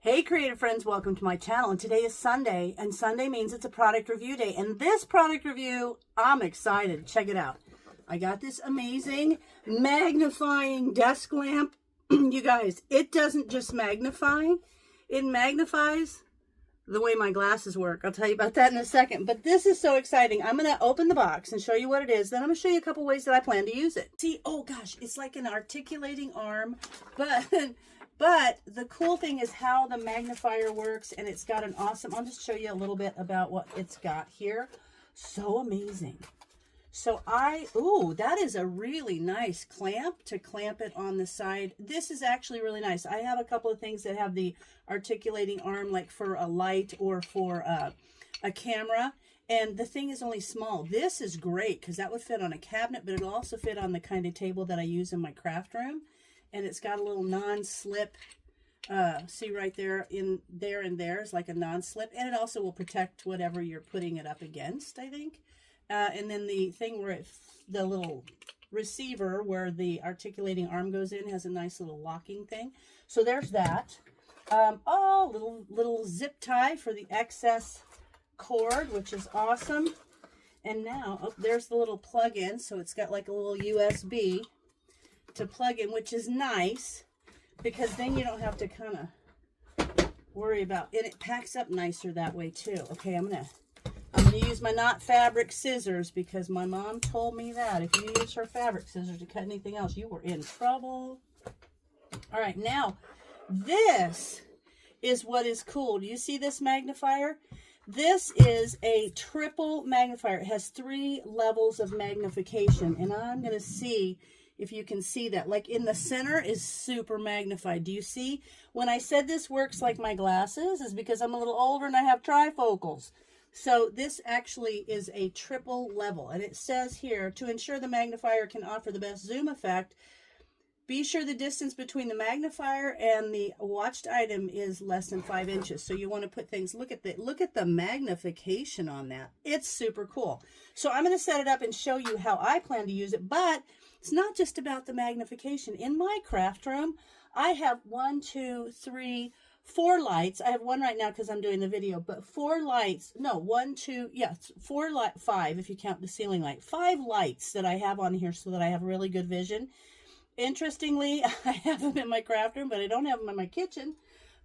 Hey creative friends, welcome to my channel, and today is Sunday, and Sunday means it's a product review day, and this product review, I'm excited. Check it out. I got this amazing magnifying desk lamp. You guys, it doesn't just magnify, it magnifies the way my glasses work. I'll tell you about that in a second, but this is so exciting. I'm going to open the box and show you what it is, then I'm going to show you a couple ways that I plan to use it. See, oh gosh, it's like an articulating arm, but the cool thing is how the magnifier works, and it's got an awesome, I'll just show you a little bit about what it's got here. So amazing. So that is a really nice clamp to clamp it on the side. This is actually really nice. I have a couple of things that have the articulating arm, like for a light or for a camera. And the thing is only small. This is great because that would fit on a cabinet, but it'll also fit on the kind of table that I use in my craft room. And it's got a little non-slip, see right there, in there and there is like a non-slip. And it also will protect whatever you're putting it up against, I think. And then the thing where the little receiver where the articulating arm goes in has a nice little locking thing. So there's that. Little zip tie for the excess cord, which is awesome. And now, there's the little plug-in. So it's got like a little USB to plug in, which is nice because then you don't have to kind of worry about it. It packs up nicer that way too. Okay, I'm gonna use my not fabric scissors because my mom told me that if you use her fabric scissors to cut anything else, you were in trouble. All right, now this is what is cool. Do you see this magnifier? This is a triple magnifier. It has 3 levels of magnification, and I'm gonna see if you can see that. Like in the center is super magnified. Do you see? When I said this works like my glasses is because I'm a little older and I have trifocals. So this actually is a triple level. And it says here, to ensure the magnifier can offer the best zoom effect, be sure the distance between the magnifier and the watched item is less than 5 inches. So you want to put things, look at the magnification on that. It's super cool. So I'm going to set it up and show you how I plan to use it, but it's not just about the magnification. In my craft room, I have 4 lights. I have one right now because I'm doing the video, but 4 lights. No, 5 if you count the ceiling light. 5 lights that I have on here so that I have really good vision. Interestingly, I have them in my craft room, but I don't have them in my kitchen.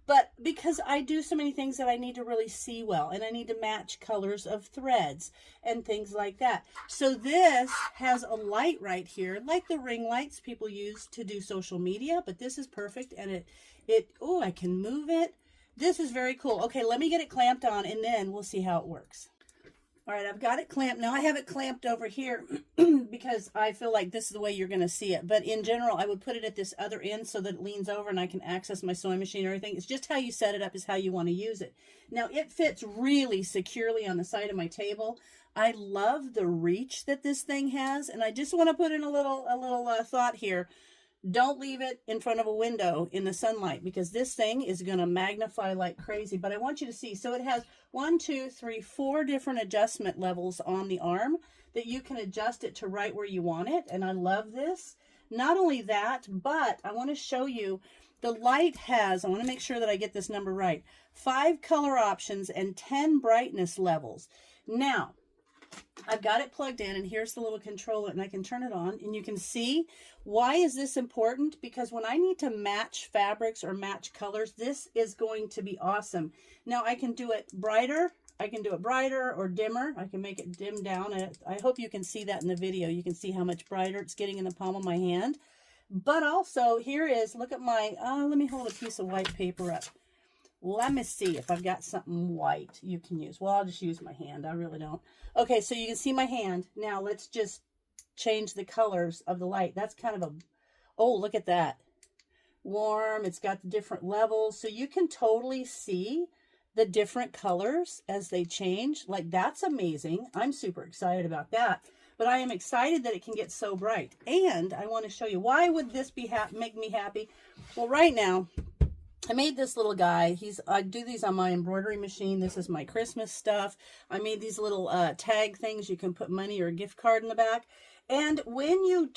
But because I do so many things that I need to really see well, and I need to match colors of threads and things like that. So this has a light right here, like the ring lights people use to do social media, but this is perfect, and I can move it. This is very cool. Okay, let me get it clamped on, and then we'll see how it works. All right, I've got it clamped. Now I have it clamped over here because I feel like this is the way you're going to see it. But in general, I would put it at this other end so that it leans over and I can access my sewing machine or everything. It's just how you set it up is how you want to use it. Now it fits really securely on the side of my table. I love the reach that this thing has, and I just want to put in a little thought here. Don't leave it in front of a window in the sunlight because this thing is going to magnify like crazy. But I want you to see. So it has 4 different adjustment levels on the arm that you can adjust it to right where you want it. And I love this. Not only that, but I want to show you the light has, I want to make sure that I get this number right, 5 color options and 10 brightness levels. Now, I've got it plugged in, and here's the little controller, and I can turn it on, and you can see why is this important? Because when I need to match fabrics or match colors, this is going to be awesome. Now I can do it brighter. I can do it brighter or dimmer. I can make it dim down. I hope you can see that in the video. You can see how much brighter it's getting in the palm of my hand. But also, here is, look at my, let me hold a piece of white paper up. Let me see if I've got something white you can use. Well, I'll just use my hand. I really don't. Okay, so you can see my hand. Now let's just change the colors of the light. That's kind of oh, look at that. Warm. It's got the different levels. So you can totally see the different colors as they change. Like, that's amazing. I'm super excited about that. But I am excited that it can get so bright. And I want to show you, why would this make me happy? Well, right now, I made this little guy. I do these on my embroidery machine. This is my Christmas stuff. I made these little tag things. You can put money or a gift card in the back. And when you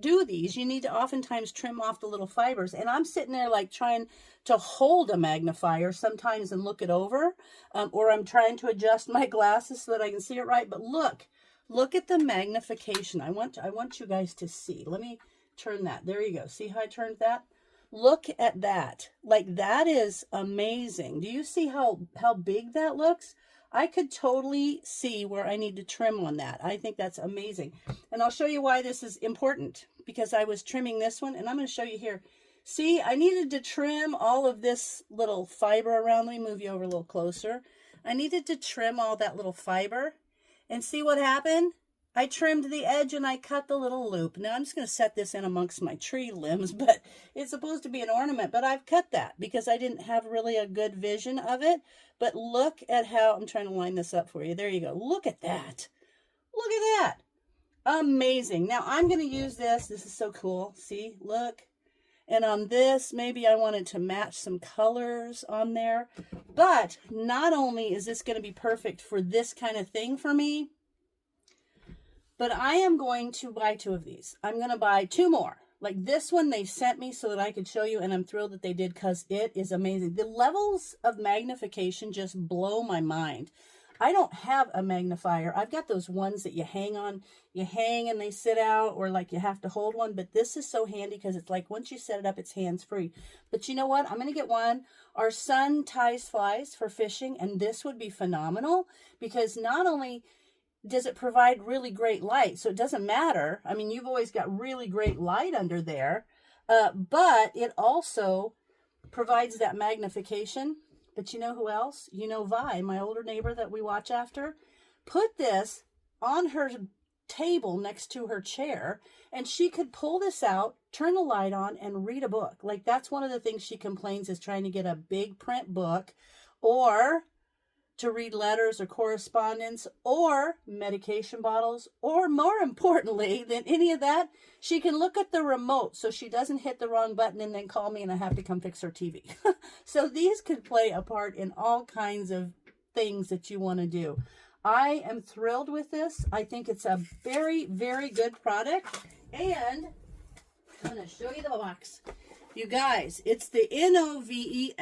do these, you need to oftentimes trim off the little fibers. And I'm sitting there like trying to hold a magnifier sometimes and look it over, or I'm trying to adjust my glasses so that I can see it right. But look at the magnification. I want you guys to see. Let me turn that. There you go. See how I turned that? Look at that. Like, that is amazing. Do you see how big that looks? I could totally see where I need to trim on that. I think that's amazing. And I'll show you why this is important, because I was trimming this one, and I'm going to show you here. See, I needed to trim all of this little fiber around. Let me move you over a little closer. I needed to trim all that little fiber. And see what happened? I trimmed the edge and I cut the little loop. Now I'm just going to set this in amongst my tree limbs, but it's supposed to be an ornament. But I've cut that because I didn't have really a good vision of it. But look at how, I'm trying to line this up for you. There you go. Look at that. Look at that. Amazing. Now I'm going to use this. This is so cool. See, look. And on this, maybe I wanted to match some colors on there. But not only is this going to be perfect for this kind of thing for me, but I am going to buy 2 of these. I'm going to buy 2 more. Like this one they sent me so that I could show you, and I'm thrilled that they did because it is amazing. The levels of magnification just blow my mind. I don't have a magnifier. I've got those ones that you hang on. You hang and they sit out, or like you have to hold one. But this is so handy because it's like once you set it up, it's hands-free. But you know what? I'm going to get one. Our son ties flies for fishing, and this would be phenomenal because not only does it provide really great light, so it doesn't matter. I mean, you've always got really great light under there, but it also provides that magnification. But you know who else? You know Vi, my older neighbor that we watch after, put this on her table next to her chair, and she could pull this out, turn the light on, and read a book. Like, that's one of the things she complains is trying to get a big print book, or to read letters or correspondence or medication bottles, or more importantly than any of that, she can look at the remote so she doesn't hit the wrong button and then call me and I have to come fix her TV. So these could play a part in all kinds of things that you want to do. I am thrilled with this. I think it's a very, very good product, and I'm going to show you the box. You guys, it's the Noevsbig.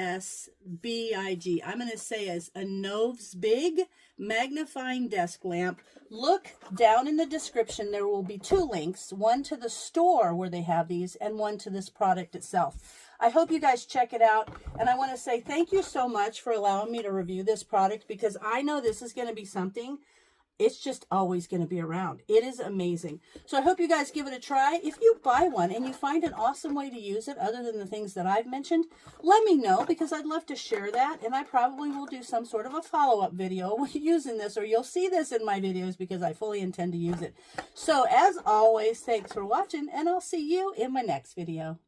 I'm going to say as a Noevsbig magnifying desk lamp. Look down in the description. There will be 2 links, one to the store where they have these and one to this product itself. I hope you guys check it out. And I want to say thank you so much for allowing me to review this product, because I know this is going to be something. It's just always going to be around. It is amazing. So I hope you guys give it a try. If you buy one and you find an awesome way to use it other than the things that I've mentioned, let me know, because I'd love to share that. And I probably will do some sort of a follow-up video using this, or you'll see this in my videos because I fully intend to use it. So as always, thanks for watching, and I'll see you in my next video.